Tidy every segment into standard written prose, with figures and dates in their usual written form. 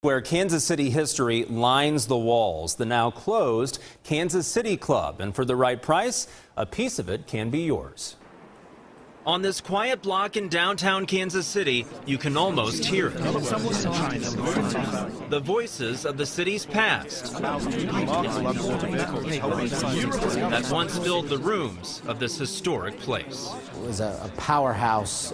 Where Kansas City history lines the walls, the now closed Kansas City Club. And for the right price, a piece of it can be yours. On this quiet block in downtown Kansas City, you can almost hear it. The voices of the city's past that once filled the rooms of this historic place. It was a powerhouse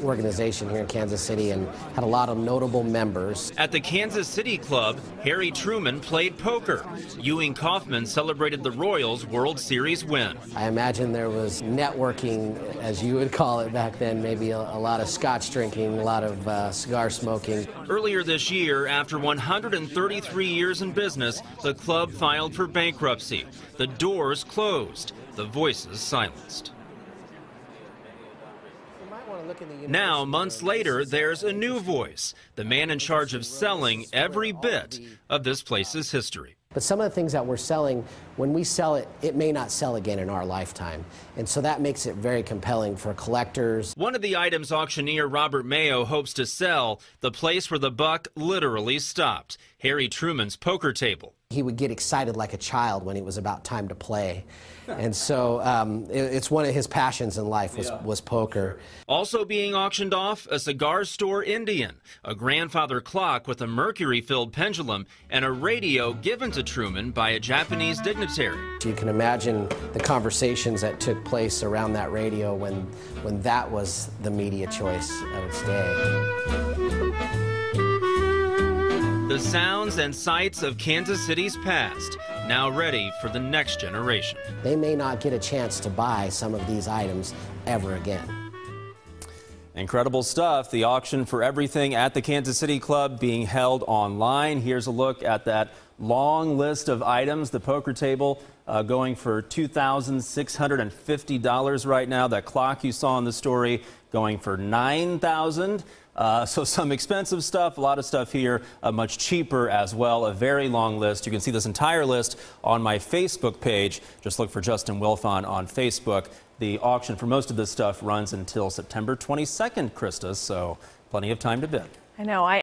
organization here in Kansas City and had a lot of notable members. At the Kansas City Club, Harry Truman played poker. Ewing Kauffman celebrated the Royals' World Series win. I imagine there was networking, as you would call it back then, maybe a lot of scotch drinking, a lot of cigar smoking. Earlier this year, after 133 years in business, the club filed for bankruptcy. The doors closed, the voices silenced. Now, months later, there's a new voice, the man in charge of selling every bit of this place's history. But some of the things that we're selling, when we sell it, it may not sell again in our lifetime. And so that makes it very compelling for collectors. One of the items auctioneer Robert Mayo hopes to sell, the place where the buck literally stopped, Harry Truman's poker table. He would get excited like a child when it was about time to play. And so it's one of his passions in life was poker. Also being auctioned off, a cigar store Indian, a grandfather clock with a mercury-filled pendulum, and a radio given to Truman by a Japanese dignitary. You can imagine the conversations that took place around that radio when that was the media choice of its day. The sounds and sights of Kansas City's past, now ready for the next generation. They may not get a chance to buy some of these items ever again. Incredible stuff. The auction for everything at the Kansas City Club being held online. Here's a look at that long list of items. The poker table going for $2,650 right now. That clock you saw in the story going for $9,000. So some expensive stuff, a lot of stuff here, much cheaper as well. A very long list. You can see this entire list on my Facebook page. Just look for Justin Wilfon on Facebook. The auction for most of this stuff runs until September 22nd, Krista, so plenty of time to bid. I know.